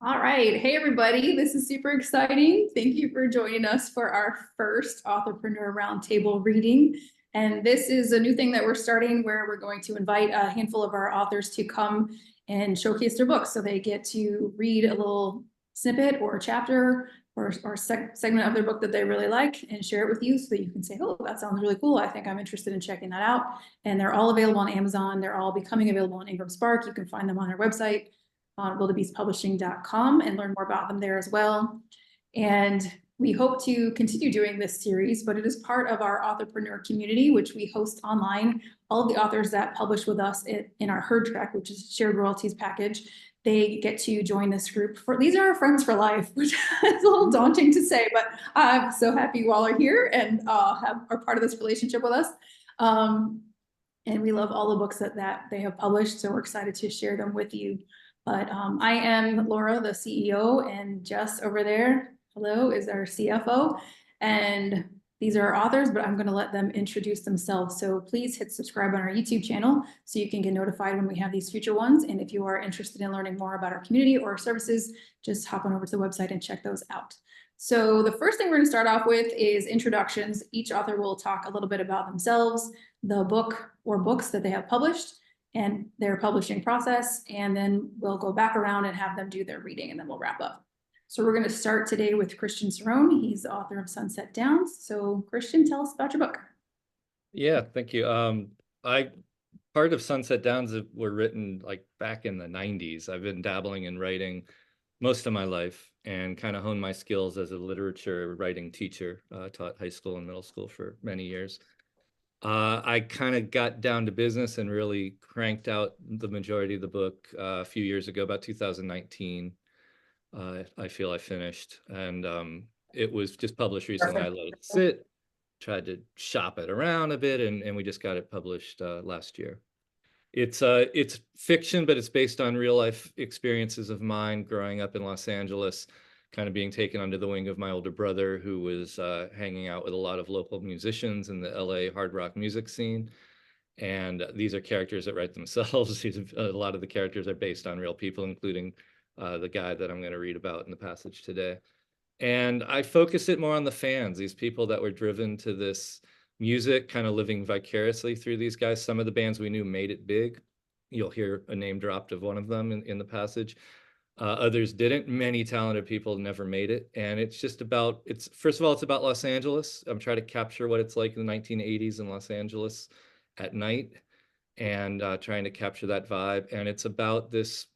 All right. Hey, everybody. This is super exciting. Thank you for joining us for our first Authorpreneur Roundtable reading. And this is a new thing that we're starting where we're going to invite a handful of our authors to come and showcase their books. So they get to read a little snippet or a chapter or segment of their book that they really like and share it with you so that you can say, oh, that sounds really cool. I think I'm interested in checking that out. And they're all available on Amazon. They're all becoming available on Ingram Spark. You can find them on our website on wildebeestpublishing.com and learn more about them there as well. And we hope to continue doing this series, but it is part of our authorpreneur community, which we host online. All of the authors that publish with us in our Herd Track, which is shared royalties package, they get to join this group. These are our friends for life, which is a little daunting to say, but I'm so happy you all are here and are part of this relationship with us. And we love all the books that they have published, so we're excited to share them with you. But I am Laura, the CEO, and Jess over there, hello, is our CFO. And these are our authors, but I'm going to let them introduce themselves. So please hit subscribe on our YouTube channel so you can get notified when we have these future ones. And if you are interested in learning more about our community or our services, just hop on over to the website and check those out. So the first thing we're going to start off with is introductions. Each author will talk a little bit about themselves, the book or books that they have published, and their publishing process, and then we'll go back around and have them do their reading, and then we'll wrap up. So we're going to start today with Christian Cerrone. He's the author of Sunset Downs. So Christian, tell us about your book. Yeah, thank you. Part of Sunset Downs were written like back in the 90s. I've been dabbling in writing most of my life and kind of honed my skills as a literature writing teacher. Taught high school and middle school for many years. I kind of got down to business and really cranked out the majority of the book a few years ago, about 2019. I feel I finished, and it was just published recently. I let it sit, tried to shop it around a bit, and we just got it published last year. It's fiction, but it's based on real life experiences of mine growing up in Los Angeles, kind of being taken under the wing of my older brother, who was hanging out with a lot of local musicians in the LA hard rock music scene. And these are characters that write themselves. A lot of the characters are based on real people, including the guy that I'm going to read about in the passage today. And I focus it more on the fans, these people that were driven to this music, kind of living vicariously through these guys. Some of the bands we knew made it big. You'll hear a name dropped of one of them in the passage. Others didn't. Many talented people never made it. And it's just about, first of all, it's about Los Angeles. I'm trying to capture what it's like in the 1980s in Los Angeles at night, and trying to capture that vibe. And it's about this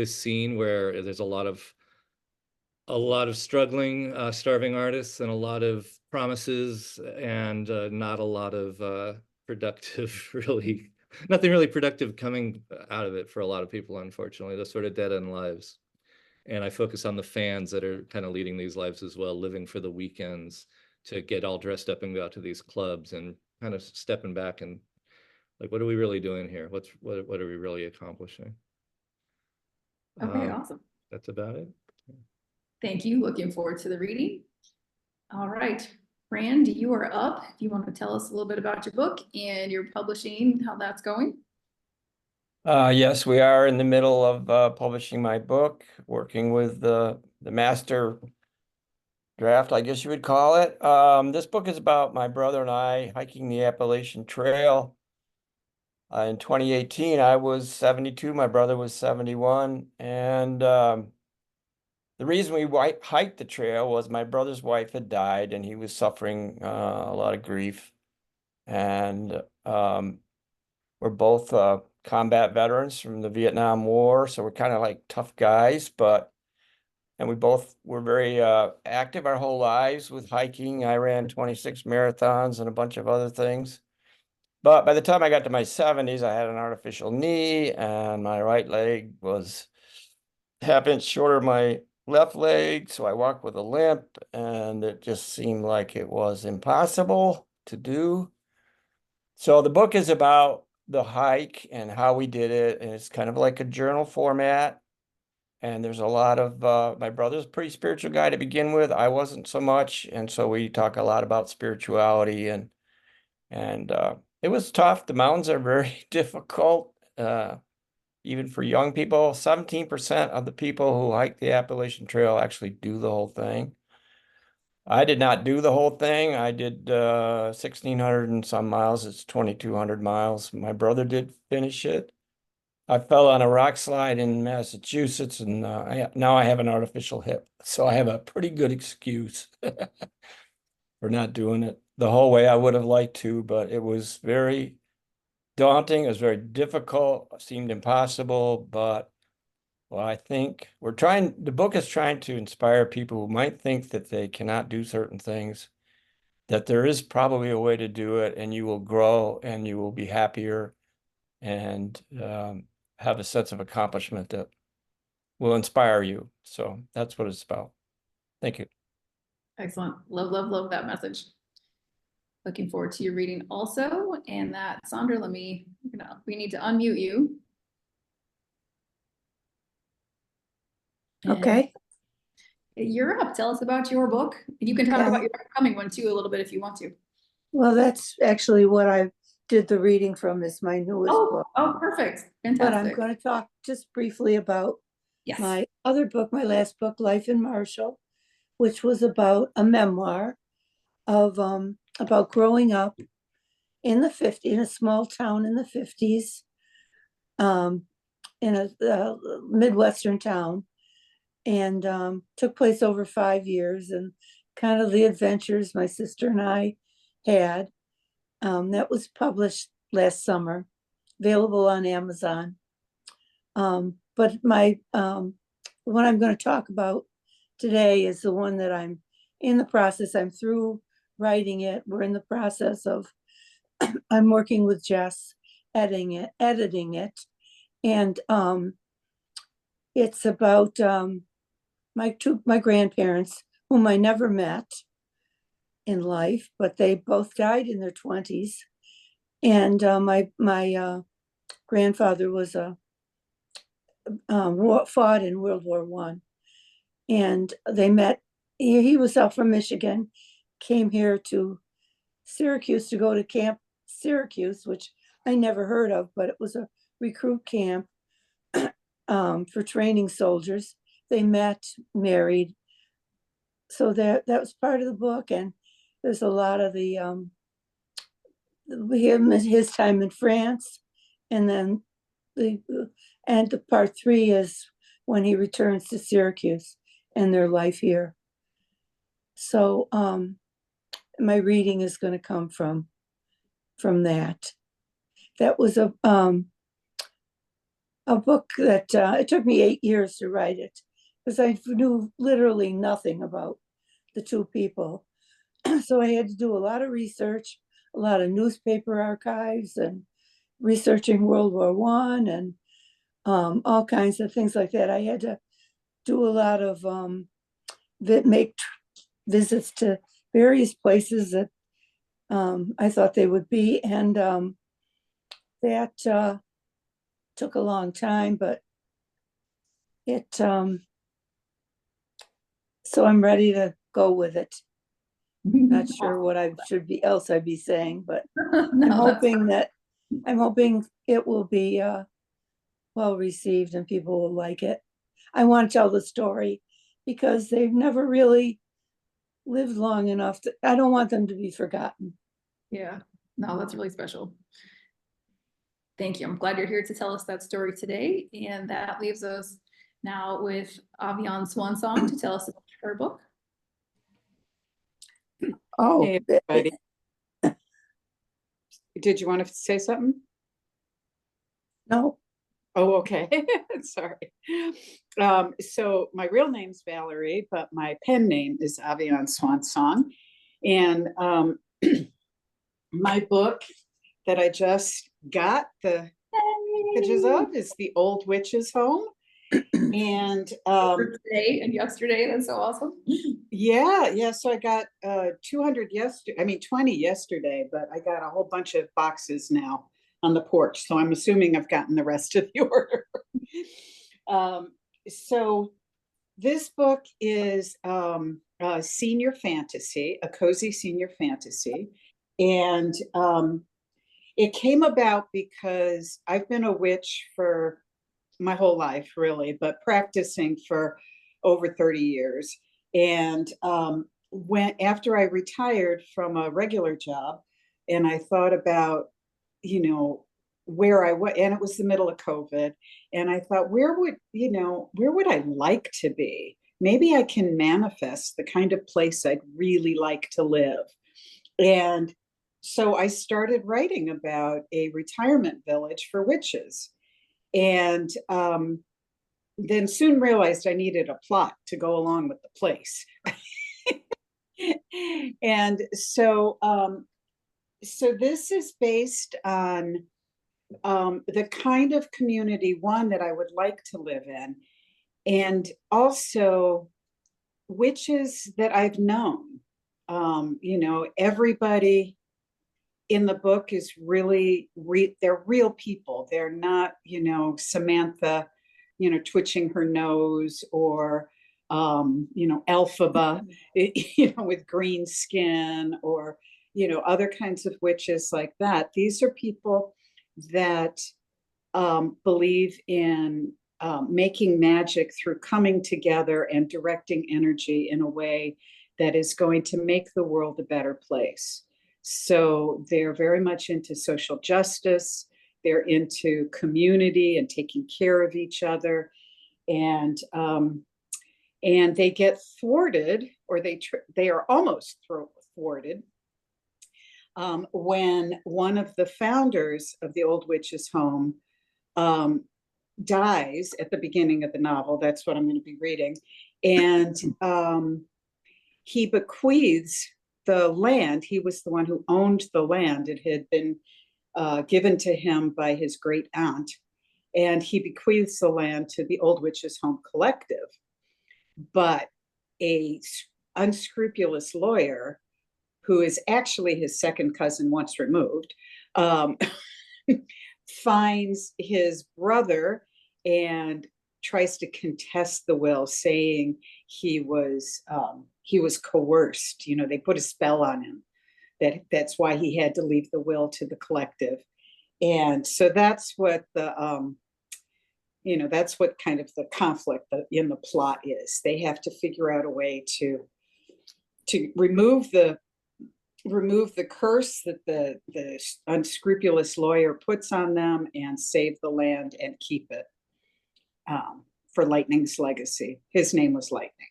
scene where there's a lot of struggling, starving artists, and a lot of promises, and not a lot of productive, really, nothing really productive coming out of it for a lot of people, unfortunately. They're sort of dead-end lives. And I focus on the fans that are kind of leading these lives as well, living for the weekends to get all dressed up and go out to these clubs, and kind of stepping back and like, what are we really doing here? What are we really accomplishing? Okay, awesome. That's about it. Thank you. Looking forward to the reading. All right, Rand, you are up. If you want to tell us a little bit about your book and your publishing, how that's going. Yes, we are in the middle of publishing my book, working with the master draft, I guess you would call it. This book is about my brother and I hiking the Appalachian Trail. In 2018, I was 72, my brother was 71, and the reason we hiked the trail was my brother's wife had died, and he was suffering a lot of grief. And we're both combat veterans from the Vietnam War, so we're kind of like tough guys, and we both were very active our whole lives with hiking. I ran 26 marathons and a bunch of other things. But by the time I got to my 70s, I had an artificial knee, and my right leg was half-inch shorter than my left leg, so I walked with a limp, and it just seemed like it was impossible to do. So the book is about the hike and how we did it, and it's kind of like a journal format. And there's a lot of my brother's a pretty spiritual guy to begin with. I wasn't so much, and so we talk a lot about spirituality, and it was tough. The mountains are very difficult. even for young people. 17% of the people who hike the Appalachian Trail actually do the whole thing. I did not do the whole thing. I did 1,600 and some miles. It's 2,200 miles. My brother did finish it. I fell on a rock slide in Massachusetts, and now I have an artificial hip. So I have a pretty good excuse for not doing it the whole way I would have liked to, but it was very daunting. It was very difficult. It seemed impossible, but well, I think the book is trying to inspire people who might think that they cannot do certain things, that there is probably a way to do it, and you will grow and you will be happier and have a sense of accomplishment that will inspire you. So that's what it's about. Thank you. Excellent. Love, love, love that message. Looking forward to your reading also. And that, Sandra, we need to unmute you. Okay. And you're up. Tell us about your book. And you can talk about your upcoming one too a little bit if you want to. Well, that's actually what I did the reading from, is my newest book. Oh, perfect. Fantastic. But I'm going to talk just briefly about my other book, my last book, Life in Marshall, which was about a memoir of about growing up in a small town in the 50s, in a Midwestern town, and took place over 5 years, and kind of the adventures my sister and I had. That was published last summer, available on Amazon. But my what I'm going to talk about today is the one that I'm in the process. I'm through writing it. We're in the process of, I'm working with Jess, editing it. And it's about my grandparents, whom I never met in life, but they both died in their 20s. And my grandfather was fought in World War I, and they met. He was out from Michigan, came here to Syracuse to go to Camp Syracuse, which I never heard of, but it was a recruit camp for training soldiers. They met, married. So that was part of the book, and there's a lot of the his time in France, and then the part 3 is when he returns to Syracuse and their life here. So my reading is going to come from that. That was a book that it took me 8 years to write it, because I knew literally nothing about the two people. So I had to do a lot of research, a lot of newspaper archives, and researching World War I, and all kinds of things like that. I had to do a lot of make visits to various places that I thought they would be, and that took a long time, but it so I'm ready to go with it. Not sure what I'd be saying, but No, I'm hoping it will be well received and people will like it. I want to tell the story because they've never really lived long enough I don't want them to be forgotten. Yeah, no, that's really special. Thank you. I'm glad you're here to tell us that story today. And that leaves us now with Avian Swansong to tell us about her book. Oh, Hey, everybody. Did you want to say something? No. Oh, okay. Sorry. So my real name's Valerie, but my pen name is Avian Swansong. And my book that I just got the pages of is The Old Witch's Home. And today and yesterday, that's so awesome. yeah, so I got 200 yesterday, 20 yesterday, but I got a whole bunch of boxes now on the porch, so I'm assuming I've gotten the rest of the order. So this book is a senior fantasy, a cozy senior fantasy, and it came about because I've been a witch for my whole life, really, but practicing for over 30 years. And when after I retired from a regular job, and I thought about, you know, where I was, and it was the middle of COVID, and I thought, where would I like to be? Maybe I can manifest the kind of place I'd really like to live. And so I started writing about a retirement village for witches. And then soon realized I needed a plot to go along with the place. And so this is based on the kind of community, one, that I would like to live in, and also witches that I've known. Everybody in the book is really they're real people. They're not, Samantha, twitching her nose, or Elphaba, with green skin, or other kinds of witches like that. These are people that believe in making magic through coming together and directing energy in a way that is going to make the world a better place. So they're very much into social justice. They're into community and taking care of each other. And they get thwarted, or they are almost thwarted, when one of the founders of the Old Witch's Home dies at the beginning of the novel. That's what I'm going to be reading. And he bequeaths the land. He was the one who owned the land. It had been given to him by his great aunt. And he bequeaths the land to the Old Witch's Home Collective. But a unscrupulous lawyer, who is actually his second cousin once removed, finds his brother and tries to contest the will, saying he was coerced. They put a spell on him. That's why he had to leave the will to the collective. And so that's what that's what kind of the conflict in the plot is. They have to figure out a way to remove the curse that the unscrupulous lawyer puts on them, and save the land and keep it for Lightning's legacy. His name was Lightning.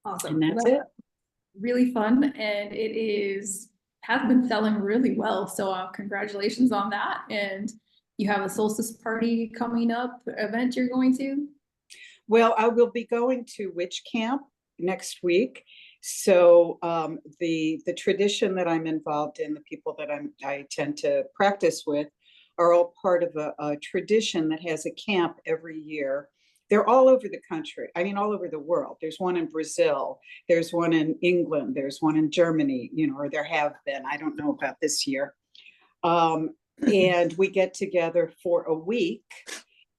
Awesome. And that's it. Really fun, and has been selling really well. So congratulations on that. And you have a solstice party coming up, event you're going to? Well, I will be going to Witch Camp next week. So the tradition that I'm involved in, the people that I tend to practice with, are all part of a tradition that has a camp every year. They're all over the country. I mean, all over the world. There's one in Brazil. There's one in England. There's one in Germany, or there have been. I don't know about this year. And we get together for a week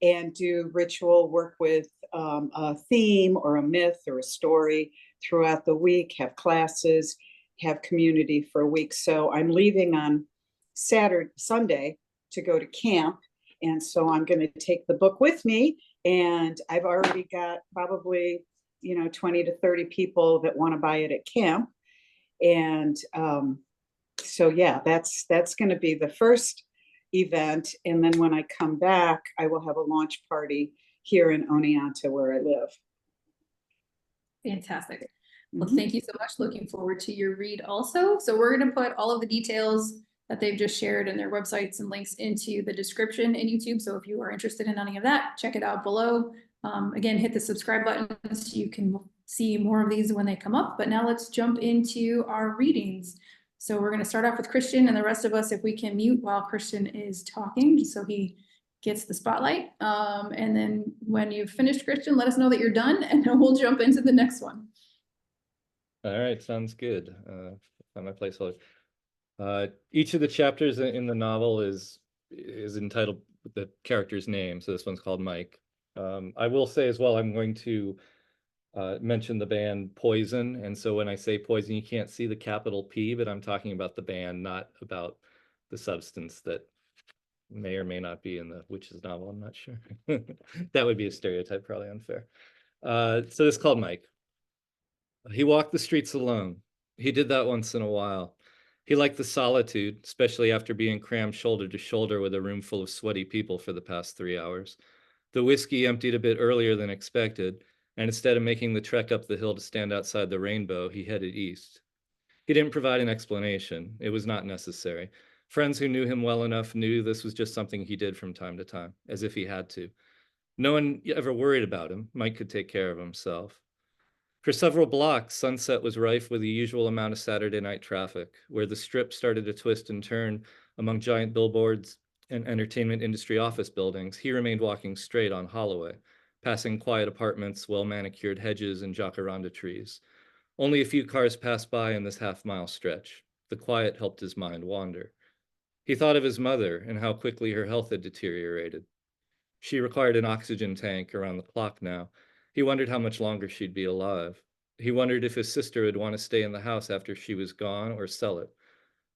and do ritual work with a theme or a myth or a story throughout the week, have classes, have community for a week. So I'm leaving on Sunday to go to camp. And so I'm going to take the book with me. And I've already got probably, 20 to 30 people that want to buy it at camp. And so, yeah, that's going to be the first event. And then when I come back, I will have a launch party here in Oneonta, where I live. Fantastic. Well, thank you so much. Looking forward to your read also. So we're going to put all of the details that they've just shared and their websites and links into the description in YouTube. So if you are interested in any of that, check it out below. Again, hit the subscribe button so you can see more of these when they come up. But now let's jump into our readings. So we're going to start off with Christian, and the rest of us, if we can mute while Christian is talking, just so he gets the spotlight. And then when you've finished, Christian, let us know that you're done, and then we'll jump into the next one. All right, sounds good. Find my placeholder. Each of the chapters in the novel is entitled with the character's name. So this one's called Mike. I will say as well, I'm going to mention the band Poison. And so when I say Poison, you can't see the capital P, but I'm talking about the band, not about the substance that may or may not be in the witch's novel, I'm not sure. That would be a stereotype, probably unfair. So this is called Mike. He walked the streets alone. He did that once in a while. He liked the solitude, especially after being crammed shoulder to shoulder with a room full of sweaty people for the past 3 hours. The whiskey emptied a bit earlier than expected, and instead of making the trek up the hill to stand outside the rainbow, he headed east. He didn't provide an explanation. It was not necessary. Friends who knew him well enough knew this was just something he did from time to time, as if he had to. No one ever worried about him. Mike could take care of himself. For several blocks, Sunset was rife with the usual amount of Saturday night traffic, where the strip started to twist and turn among giant billboards and entertainment industry office buildings. He remained walking straight on Holloway, passing quiet apartments, well-manicured hedges, and jacaranda trees. Only a few cars passed by in this half-mile stretch. The quiet helped his mind wander. He thought of his mother and how quickly her health had deteriorated. She required an oxygen tank around the clock now. He wondered how much longer she'd be alive. He wondered if his sister would want to stay in the house after she was gone or sell it.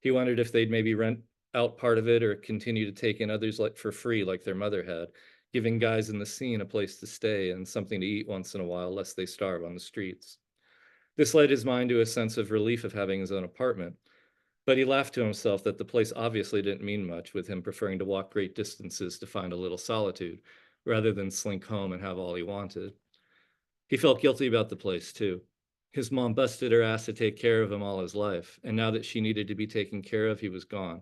He wondered if they'd maybe rent out part of it or continue to take in others like for free like their mother had, giving guys in the scene a place to stay and something to eat once in a while lest they starve on the streets. This led his mind to a sense of relief of having his own apartment. But he laughed to himself that the place obviously didn't mean much, with him preferring to walk great distances to find a little solitude, rather than slink home and have all he wanted. He felt guilty about the place, too. His mom busted her ass to take care of him all his life, and now that she needed to be taken care of, he was gone.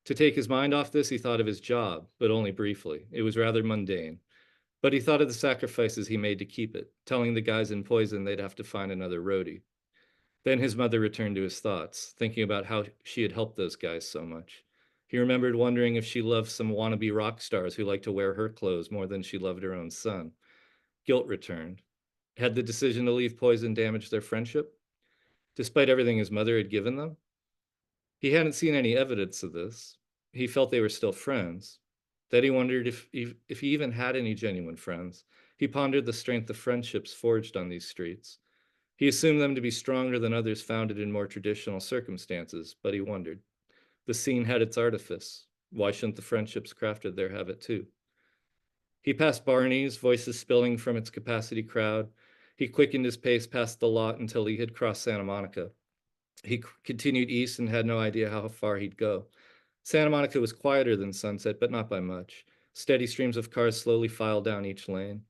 To take his mind off this, he thought of his job, but only briefly. It was rather mundane. But he thought of the sacrifices he made to keep it, telling the guys in Poison they'd have to find another roadie. Then his mother returned to his thoughts, thinking about how she had helped those guys so much. He remembered wondering if she loved some wannabe rock stars who liked to wear her clothes more than she loved her own son. Guilt returned. Had the decision to leave Poison damaged their friendship? Despite everything his mother had given them? He hadn't seen any evidence of this. He felt they were still friends. Then he wondered if he even had any genuine friends. He pondered the strength of friendships forged on these streets. He assumed them to be stronger than others founded in more traditional circumstances, but he wondered. The scene had its artifice. Why shouldn't the friendships crafted there have it too? He passed Barney's, voices spilling from its capacity crowd. He quickened his pace past the lot until he had crossed Santa Monica. He continued east and had no idea how far he'd go. Santa Monica was quieter than Sunset, but not by much. Steady streams of cars slowly filed down each lane.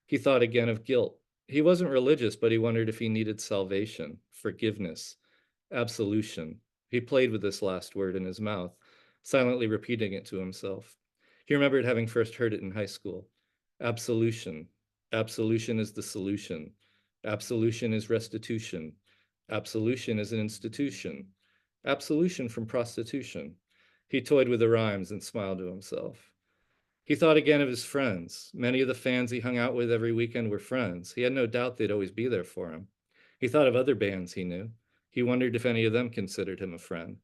He thought again of guilt. He wasn't religious, but he wondered if he needed salvation, forgiveness, absolution. He played with this last word in his mouth, silently repeating it to himself. He remembered having first heard it in high school. Absolution. Absolution is the solution. Absolution is restitution. Absolution is an institution. Absolution from prostitution. He toyed with the rhymes and smiled to himself. He thought again of his friends. Many of the fans he hung out with every weekend were friends. He had no doubt they'd always be there for him. He thought of other bands he knew. He wondered if any of them considered him a friend.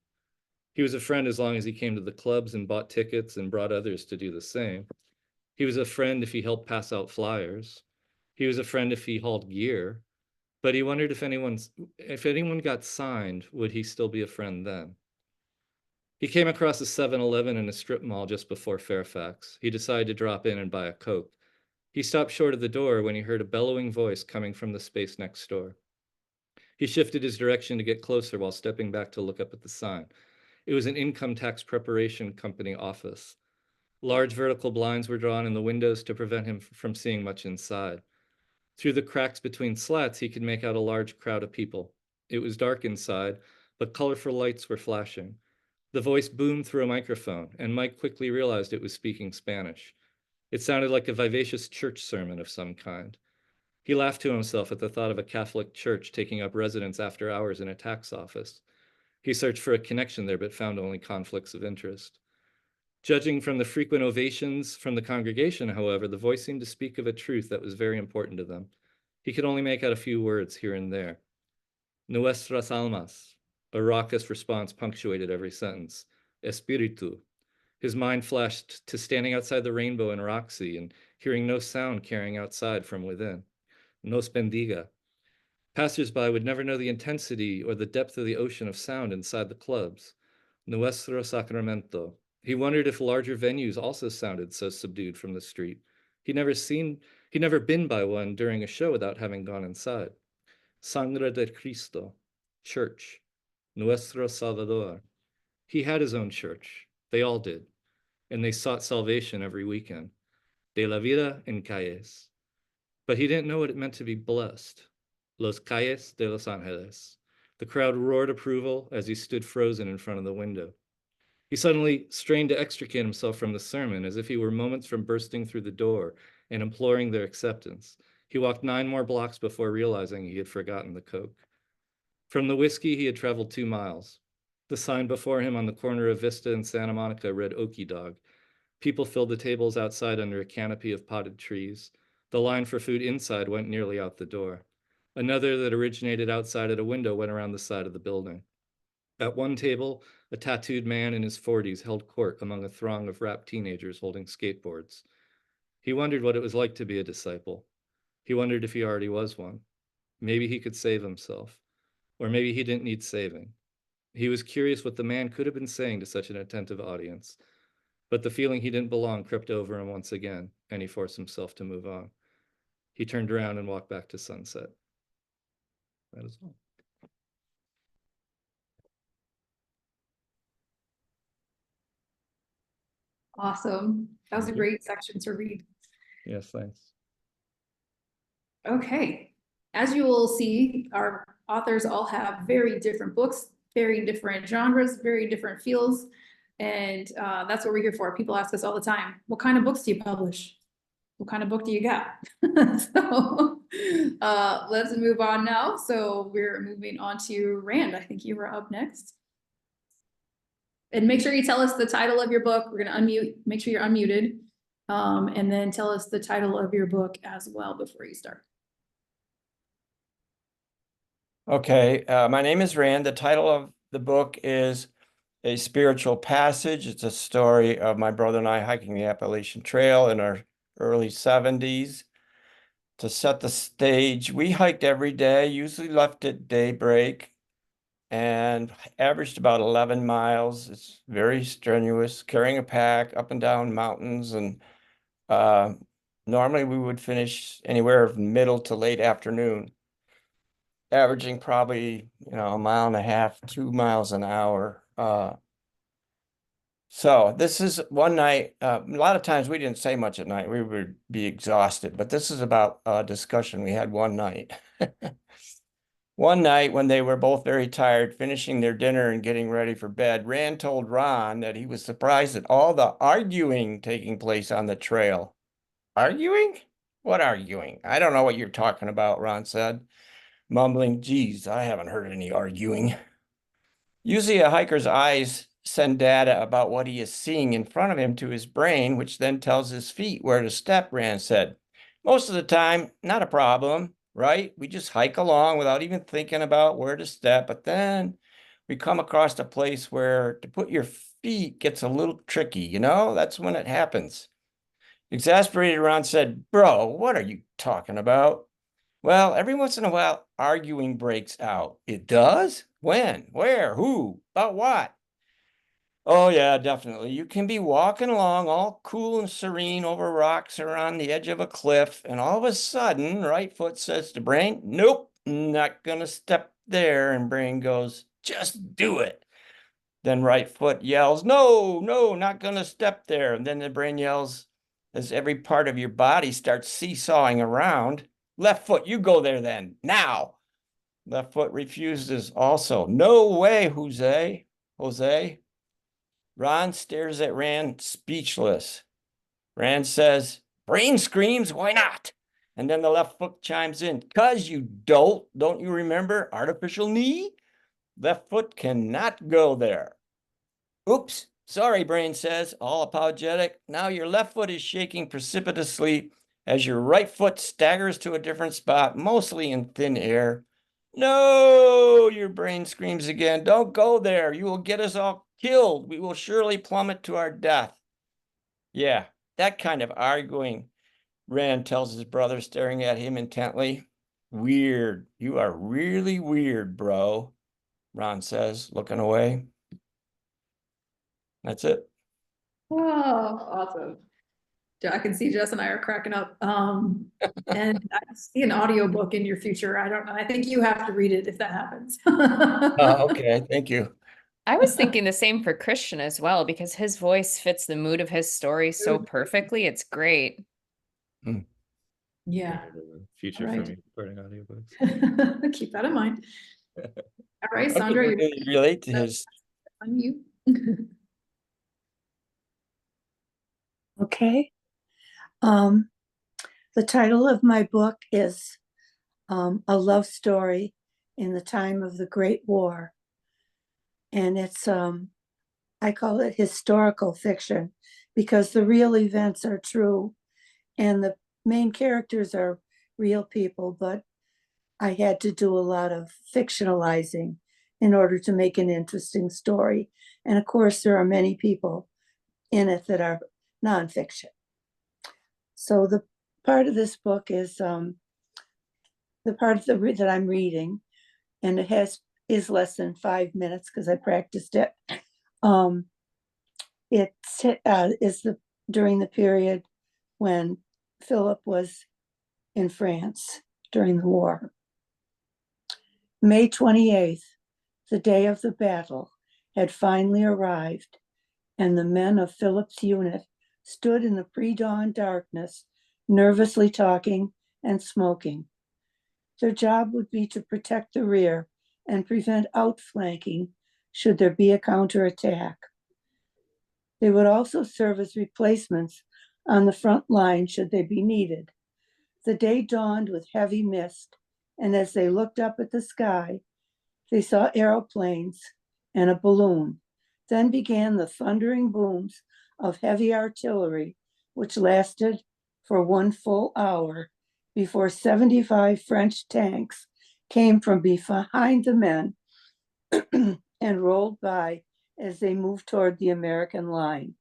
He was a friend as long as he came to the clubs and bought tickets and brought others to do the same. He was a friend if he helped pass out flyers. He was a friend if he hauled gear. But he wondered if anyone got signed, would he still be a friend then? He came across a 7-Eleven in a strip mall just before Fairfax. He decided to drop in and buy a Coke. He stopped short of the door when he heard a bellowing voice coming from the space next door. He shifted his direction to get closer while stepping back to look up at the sign. It was an income tax preparation company office. Large vertical blinds were drawn in the windows to prevent him from seeing much inside. Through the cracks between slats, he could make out a large crowd of people. It was dark inside, but colorful lights were flashing. The voice boomed through a microphone, and Mike quickly realized it was speaking Spanish. It sounded like a vivacious church sermon of some kind. He laughed to himself at the thought of a Catholic church taking up residence after hours in a tax office. He searched for a connection there, but found only conflicts of interest. Judging from the frequent ovations from the congregation, however, the voice seemed to speak of a truth that was very important to them. He could only make out a few words here and there. Nuestras almas. A raucous response punctuated every sentence. Espiritu. His mind flashed to standing outside the rainbow in Roxy and hearing no sound carrying outside from within. Nos bendiga. Passers-by would never know the intensity or the depth of the ocean of sound inside the clubs. Nuestro sacramento. He wondered if larger venues also sounded so subdued from the street. He'd never been by one during a show without having gone inside. Sangre de Cristo, church, Nuestro Salvador. He had his own church. They all did. And they sought salvation every weekend. De la vida en calles. But he didn't know what it meant to be blessed. Los calles de Los Angeles. The crowd roared approval as he stood frozen in front of the window. He suddenly strained to extricate himself from the sermon as if he were moments from bursting through the door and imploring their acceptance. He walked 9 more blocks before realizing he had forgotten the Coke. From the whiskey, he had traveled 2 miles. The sign before him on the corner of Vista and Santa Monica read Okie Dog. People filled the tables outside under a canopy of potted trees. The line for food inside went nearly out the door. Another that originated outside at a window went around the side of the building. At one table, a tattooed man in his 40s held court among a throng of rapt teenagers holding skateboards. He wondered what it was like to be a disciple. He wondered if he already was one. Maybe he could save himself, or maybe he didn't need saving. He was curious what the man could have been saying to such an attentive audience, but the feeling he didn't belong crept over him once again, and he forced himself to move on. He turned around and walked back to Sunset. That is all. Awesome. That was a Thank you. great section to read. Yes, thanks. Okay, as you will see, our authors all have very different books, very different genres, very different feels. And that's what we're here for. People ask us all the time, what kind of books do you publish? What kind of book do you got? So let's move on now. So we're moving on to Rand. I think you were up next. And make sure you tell us the title of your book. We're gonna unmute, make sure you're unmuted. And then tell us the title of your book as well before you start. Okay, my name is Rand. The title of the book is A Spiritual Passage. It's a story of my brother and I hiking the Appalachian Trail in our early 70s. To set the stage, we hiked every day, usually left at daybreak, and averaged about 11 miles. It's very strenuous, carrying a pack up and down mountains. And normally we would finish anywhere from middle to late afternoon, averaging probably, 1.5 miles, 2 miles an hour. So this is one night. A lot of times we didn't say much at night. We would be exhausted, but this is about a discussion we had one night. One night when they were both very tired, finishing their dinner and getting ready for bed, Rand told Ron that he was surprised at all the arguing taking place on the trail. Arguing? What arguing? I don't know what you're talking about, Ron said, mumbling, geez, I haven't heard any arguing. Usually a hiker's eyes send data about what he is seeing in front of him to his brain, which then tells his feet where to step, Rand said. Most of the time, not a problem, right? We just hike along without even thinking about where to step, but then we come across a place where to put your feet gets a little tricky, that's when it happens. Exasperated, Ron said, bro, what are you talking about? Well, every once in a while, arguing breaks out. It does? When? Where? Who? About what? Oh, yeah, definitely. You can be walking along all cool and serene over rocks or on the edge of a cliff, and all of a sudden, right foot says to brain, nope, not gonna step there. And brain goes, just do it. Then right foot yells, no, not gonna step there. And then the brain yells, as every part of your body starts seesawing around, left foot, you go there then, now. Left foot refuses also. No way, Jose. Ron stares at Rand, speechless. Rand says, brain screams, why not? And then the left foot chimes in, 'cause you dolt, don't you remember artificial knee? Left foot cannot go there. Oops, sorry, brain says, all apologetic. Now your left foot is shaking precipitously as your right foot staggers to a different spot, mostly in thin air. No, your brain screams again. Don't go there. You will get us all killed. We will surely plummet to our death. Yeah, that kind of arguing, Rand tells his brother, staring at him intently. Weird. You are really weird, bro, Ron says, looking away. That's it. Oh, awesome. I can see Jess and I are cracking up. And I see an audiobook in your future. I don't know. I think you have to read it if that happens. Okay, thank you. I was thinking the same for Christian as well, because his voice fits the mood of his story so perfectly. It's great. Yeah. Future for Alright. me, recording audiobooks. Keep that in mind. All right, I can Sandra, you're really relate to his. on you. Okay. Um, the title of my book is A Love Story in the Time of the Great War. And it's, I call it historical fiction because the real events are true and the main characters are real people, but I had to do a lot of fictionalizing in order to make an interesting story. And of course, there are many people in it that are nonfiction. So the part of this book is the part of that I'm reading, and it is less than 5 minutes because I practiced it. It is during the period when Philip was in France during the war. May 28th, the day of the battle, had finally arrived, and the men of Philip's unit stood in the pre-dawn darkness, nervously talking and smoking. Their job would be to protect the rear and prevent outflanking should there be a counterattack. They would also serve as replacements on the front line should they be needed. The day dawned with heavy mist, and as they looked up at the sky, they saw aeroplanes and a balloon. Then began the thundering booms of heavy artillery, which lasted for 1 full hour before 75 French tanks came from behind the men and rolled by as they moved toward the American line.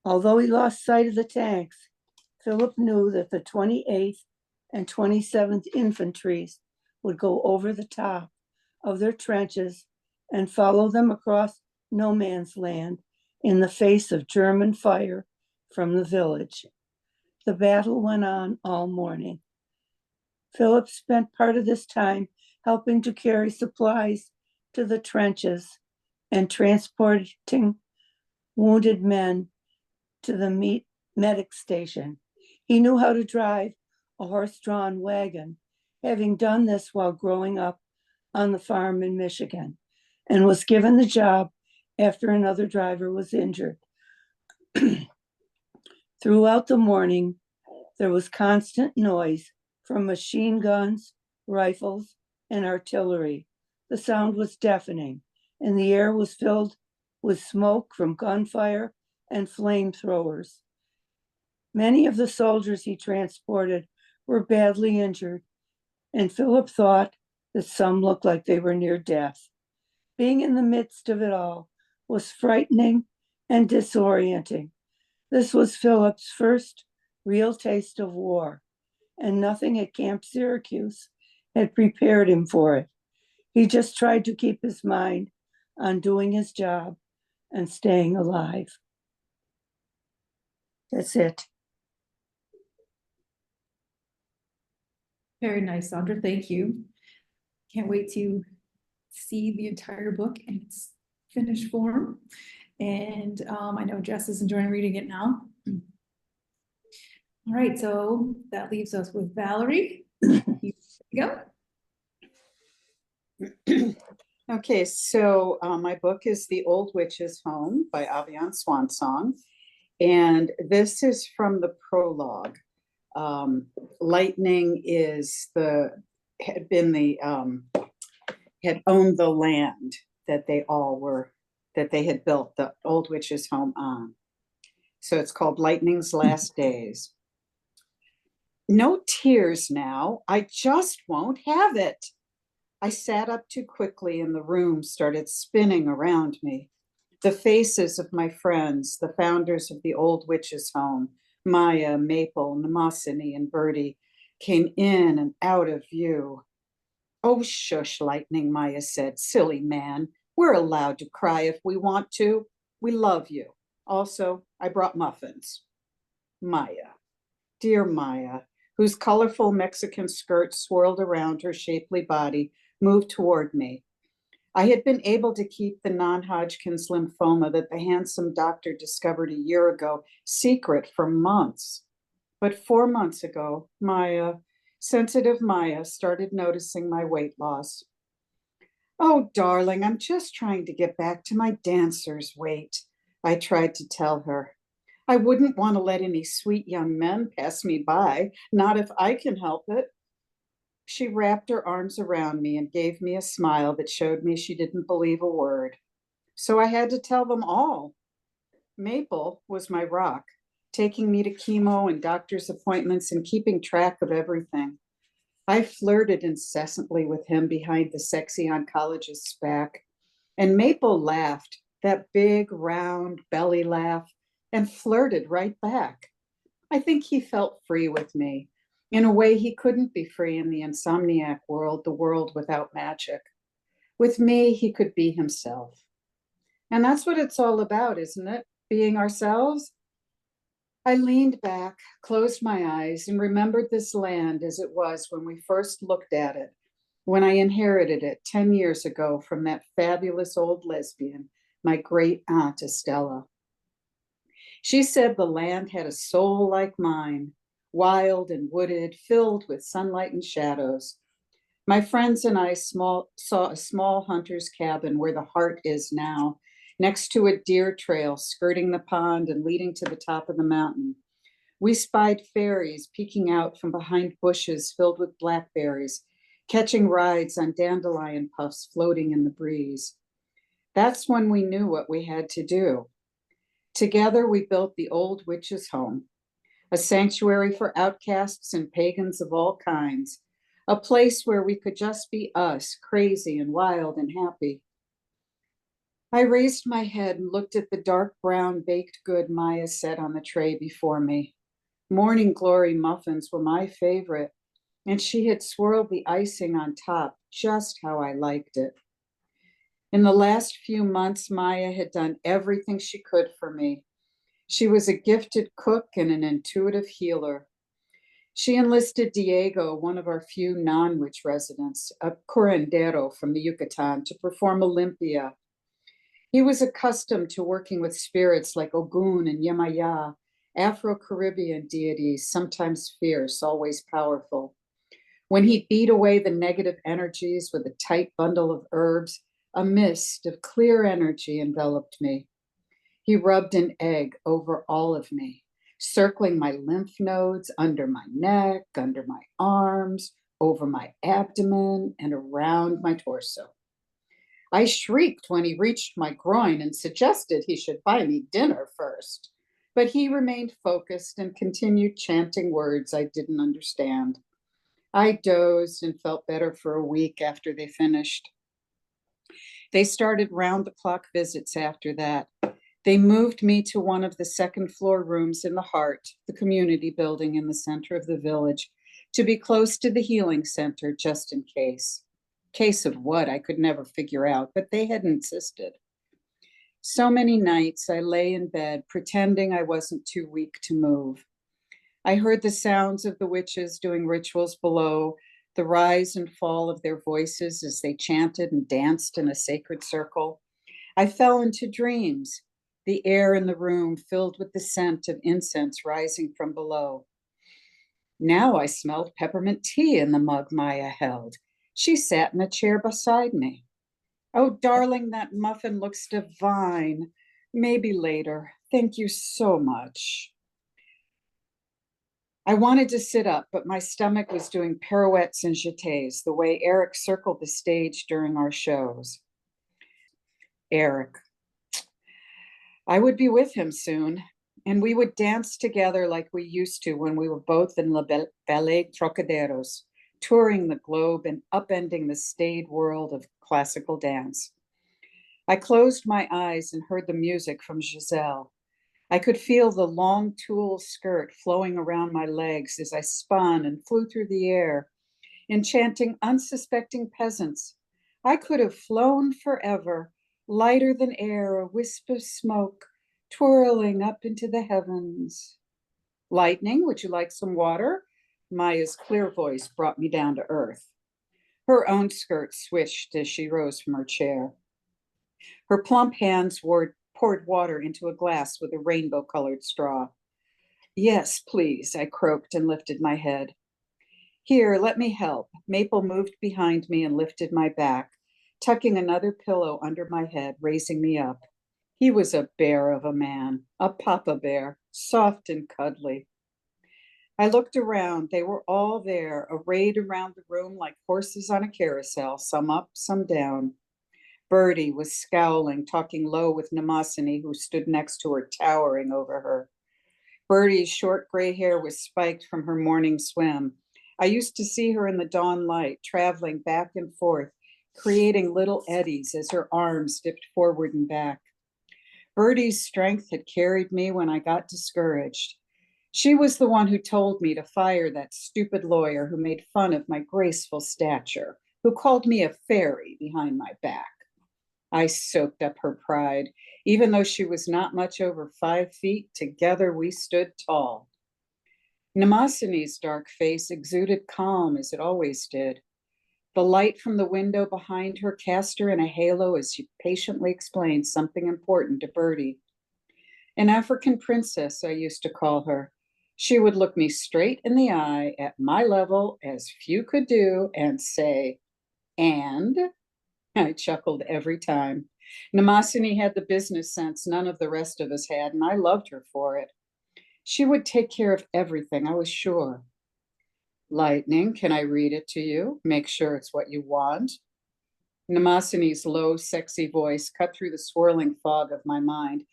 Although he lost sight of the tanks, Philip knew that the 28th and 27th Infantries would go over the top of their trenches and follow them across no man's land in the face of German fire from the village. The battle went on all morning. Philip spent part of this time helping to carry supplies to the trenches and transporting wounded men to the medic station. He knew how to drive a horse-drawn wagon, having done this while growing up on the farm in Michigan, and was given the job after another driver was injured. Throughout the morning, there was constant noise from machine guns, rifles, and artillery. The sound was deafening, and the air was filled with smoke from gunfire and flamethrowers. Many of the soldiers he transported were badly injured, and Philip thought that some looked like they were near death. Being in the midst of it all was frightening and disorienting. This was Philip's first real taste of war, and nothing at Camp Syracuse had prepared him for it. He just tried to keep his mind on doing his job and staying alive. That's it. Very nice, Sandra. Thank you. Can't wait to see the entire book in its finished form. And I know Jess is enjoying reading it now. All right, so that leaves us with Valerie. You go. Okay, so my book is The Old Witch's Home by Avian Swansong. And this is from the prologue. Lightning had owned the land that they had built the Old Witch's Home on. So it's called Lightning's Last Days. No tears now, I just won't have it. I sat up too quickly and the room started spinning around me. The faces of my friends, the founders of the Old Witch's Home, Maya, Maple, Mnemosyne, and Bertie, came in and out of view. Oh, shush, Lightning, Maya said. Silly man, we're allowed to cry if we want to. We love you. Also, I brought muffins. Maya, dear Maya, whose colorful Mexican skirt swirled around her shapely body, moved toward me. I had been able to keep the non-Hodgkin's lymphoma that the handsome doctor discovered a year ago secret for months. But 4 months ago, sensitive Maya, started noticing my weight loss. Oh, darling, I'm just trying to get back to my dancer's weight, I tried to tell her. I wouldn't want to let any sweet young men pass me by, not if I can help it. She wrapped her arms around me and gave me a smile that showed me she didn't believe a word. So I had to tell them all. Maple was my rock, taking me to chemo and doctor's appointments and keeping track of everything. I flirted incessantly with him behind the sexy oncologist's back, and Maple laughed, that big, round belly laugh, and flirted right back. I think he felt free with me, in a way he couldn't be free in the insomniac world, the world without magic. With me, he could be himself. And that's what it's all about, isn't it? Being ourselves. I leaned back, closed my eyes, and remembered this land as it was when we first looked at it, when I inherited it 10 years ago from that fabulous old lesbian, my great aunt Estella. She said the land had a soul like mine, wild and wooded, filled with sunlight and shadows. My friends and I saw a small hunter's cabin where the heart is now, next to a deer trail skirting the pond and leading to the top of the mountain. We spied fairies peeking out from behind bushes filled with blackberries, catching rides on dandelion puffs floating in the breeze. That's when we knew what we had to do. Together, we built the old witch's home, a sanctuary for outcasts and pagans of all kinds, a place where we could just be us, crazy and wild and happy. I raised my head and looked at the dark brown baked good Maya set on the tray before me. Morning glory muffins were my favorite, and she had swirled the icing on top just how I liked it. In the last few months, Maya had done everything she could for me. She was a gifted cook and an intuitive healer. She enlisted Diego, one of our few non-witch residents, a curandero from the Yucatan, to perform Olympia. He was accustomed to working with spirits like Ogun and Yemaya, Afro-Caribbean deities, sometimes fierce, always powerful. When he beat away the negative energies with a tight bundle of herbs, a mist of clear energy enveloped me. He rubbed an egg over all of me, circling my lymph nodes, under my neck, under my arms, over my abdomen, and around my torso. I shrieked when he reached my groin and suggested he should buy me dinner first, but he remained focused and continued chanting words I didn't understand. I dozed and felt better for a week after they finished. They started round-the-clock visits after that. They moved me to one of the second-floor rooms in the heart, the community building in the center of the village, to be close to the healing center just in case. Case of what, I could never figure out, but they had insisted. So many nights I lay in bed pretending I wasn't too weak to move. I heard the sounds of the witches doing rituals below, the rise and fall of their voices as they chanted and danced in a sacred circle. I fell into dreams, the air in the room filled with the scent of incense rising from below. Now I smelled peppermint tea in the mug Maya held. She sat in a chair beside me. Oh, darling, that muffin looks divine. Maybe later. Thank you so much. I wanted to sit up, but my stomach was doing pirouettes and jetés, the way Eric circled the stage during our shows. Eric. I would be with him soon, and we would dance together like we used to when we were both in La Ballet Trocaderos, touring the globe and upending the staid world of classical dance. I closed my eyes and heard the music from Giselle. I could feel the long tulle skirt flowing around my legs as I spun and flew through the air, enchanting unsuspecting peasants. I could have flown forever, lighter than air, a wisp of smoke, twirling up into the heavens. Lightning, would you like some water? Maya's clear voice brought me down to earth. Her own skirt swished as she rose from her chair. Her plump hands poured water into a glass with a rainbow-colored straw. Yes, please, I croaked and lifted my head. Here, let me help. Maple moved behind me and lifted my back, tucking another pillow under my head, raising me up. He was a bear of a man, a papa bear, soft and cuddly. I looked around. They were all there, arrayed around the room like horses on a carousel, some up, some down. Bertie was scowling, talking low with Mnemosyne, who stood next to her, towering over her. Bertie's short gray hair was spiked from her morning swim. I used to see her in the dawn light, traveling back and forth, creating little eddies as her arms dipped forward and back. Bertie's strength had carried me when I got discouraged. She was the one who told me to fire that stupid lawyer who made fun of my graceful stature, who called me a fairy behind my back. I soaked up her pride. Even though she was not much over 5 feet, together we stood tall. Mnemosyne's dark face exuded calm as it always did. The light from the window behind her cast her in a halo as she patiently explained something important to Bertie. An African princess, I used to call her. She would look me straight in the eye at my level, as few could do, and say, and? I chuckled every time. Mnemosyne had the business sense none of the rest of us had, and I loved her for it. She would take care of everything, I was sure. Lightning, can I read it to you? Make sure it's what you want. Mnemosyne's low, sexy voice cut through the swirling fog of my mind.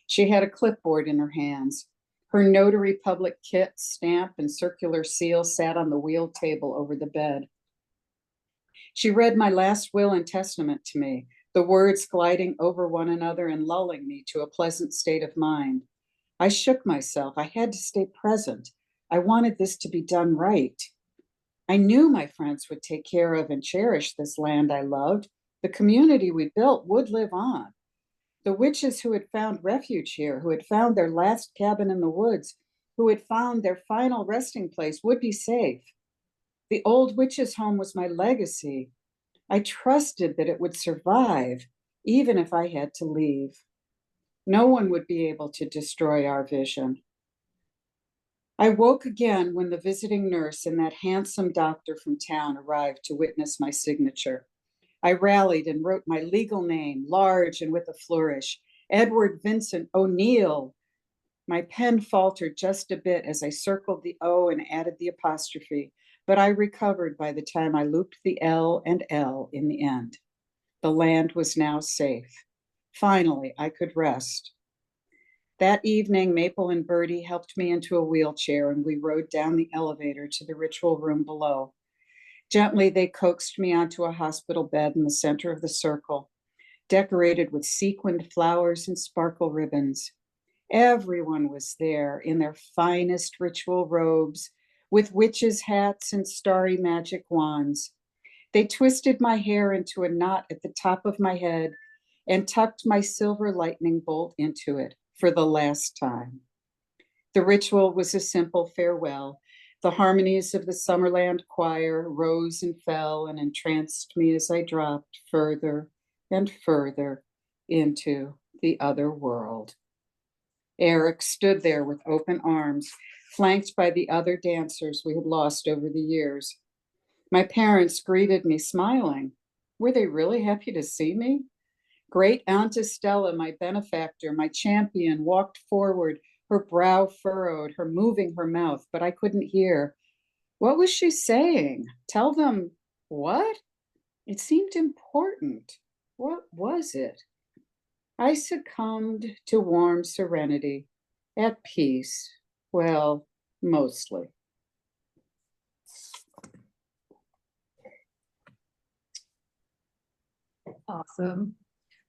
She had a clipboard in her hands. Her notary public kit, stamp, and circular seal sat on the wheeled table over the bed. She read my last will and testament to me, the words gliding over one another and lulling me to a pleasant state of mind. I shook myself. I had to stay present. I wanted this to be done right. I knew my friends would take care of and cherish this land I loved. The community we built would live on. The witches who had found refuge here, who had found their last cabin in the woods, who had found their final resting place, would be safe. The old witch's home was my legacy. I trusted that it would survive, even if I had to leave. No one would be able to destroy our vision. I woke again when the visiting nurse and that handsome doctor from town arrived to witness my signature. I rallied and wrote my legal name, large and with a flourish, Edward Vincent O'Neill. My pen faltered just a bit as I circled the O and added the apostrophe, but I recovered by the time I looped the L and L in the end. The land was now safe. Finally, I could rest. That evening, Maple and Bertie helped me into a wheelchair and we rode down the elevator to the ritual room below. Gently, they coaxed me onto a hospital bed in the center of the circle, decorated with sequined flowers and sparkle ribbons. Everyone was there in their finest ritual robes, with witches' hats and starry magic wands. They twisted my hair into a knot at the top of my head and tucked my silver lightning bolt into it for the last time. The ritual was a simple farewell. The harmonies of the Summerland choir rose and fell and entranced me as I dropped further and further into the other world. Eric stood there with open arms, flanked by the other dancers we had lost over the years. My parents greeted me smiling. Were they really happy to see me? Great Aunt Estella, my benefactor, my champion, walked forward, her brow furrowed, her moving her mouth, but I couldn't hear. What was she saying? Tell them what? It seemed important. What was it? I succumbed to warm serenity, at peace. Well, mostly. Awesome.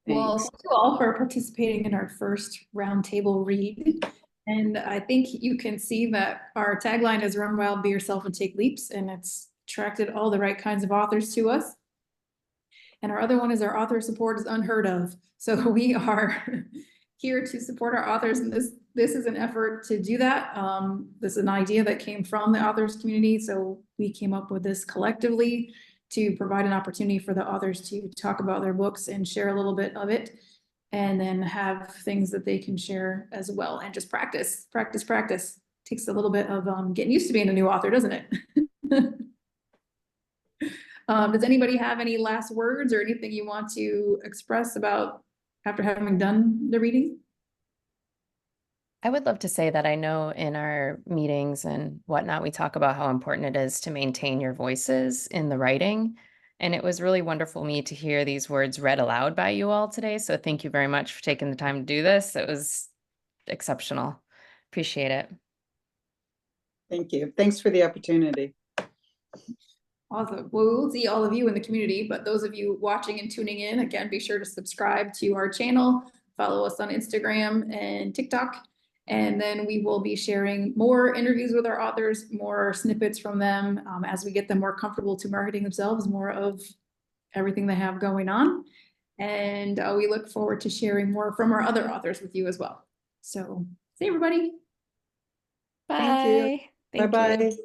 Well, Thanks. thank you all for participating in our first roundtable read. And I think you can see that our tagline is Run Wild, Be Yourself, and Take Leaps, and it's attracted all the right kinds of authors to us. And our other one is our author support is unheard of. So we are here to support our authors, and this is an effort to do that. This is an idea that came from the authors community, so we came up with this collectively to provide an opportunity for the authors to talk about their books and share a little bit of it, and then have things that they can share as well, and just practice. Takes a little bit of getting used to being a new author, doesn't it? Does anybody have any last words or anything you want to express about after having done the reading? I would love to say that I know in our meetings and whatnot, we talk about how important it is to maintain your voices in the writing. And it was really wonderful me to hear these words read aloud by you all today. So thank you very much for taking the time to do this. It was exceptional. Appreciate it. Thank you. Thanks for the opportunity. Awesome. Well, we'll see all of you in the community, but those of you watching and tuning in, again, be sure to subscribe to our channel, follow us on Instagram and TikTok, and then we will be sharing more interviews with our authors, more snippets from them as we get them more comfortable to marketing themselves, more of everything they have going on. And we look forward to sharing more from our other authors with you as well. So, see everybody. Bye. Thank you. Thank you. Bye-bye.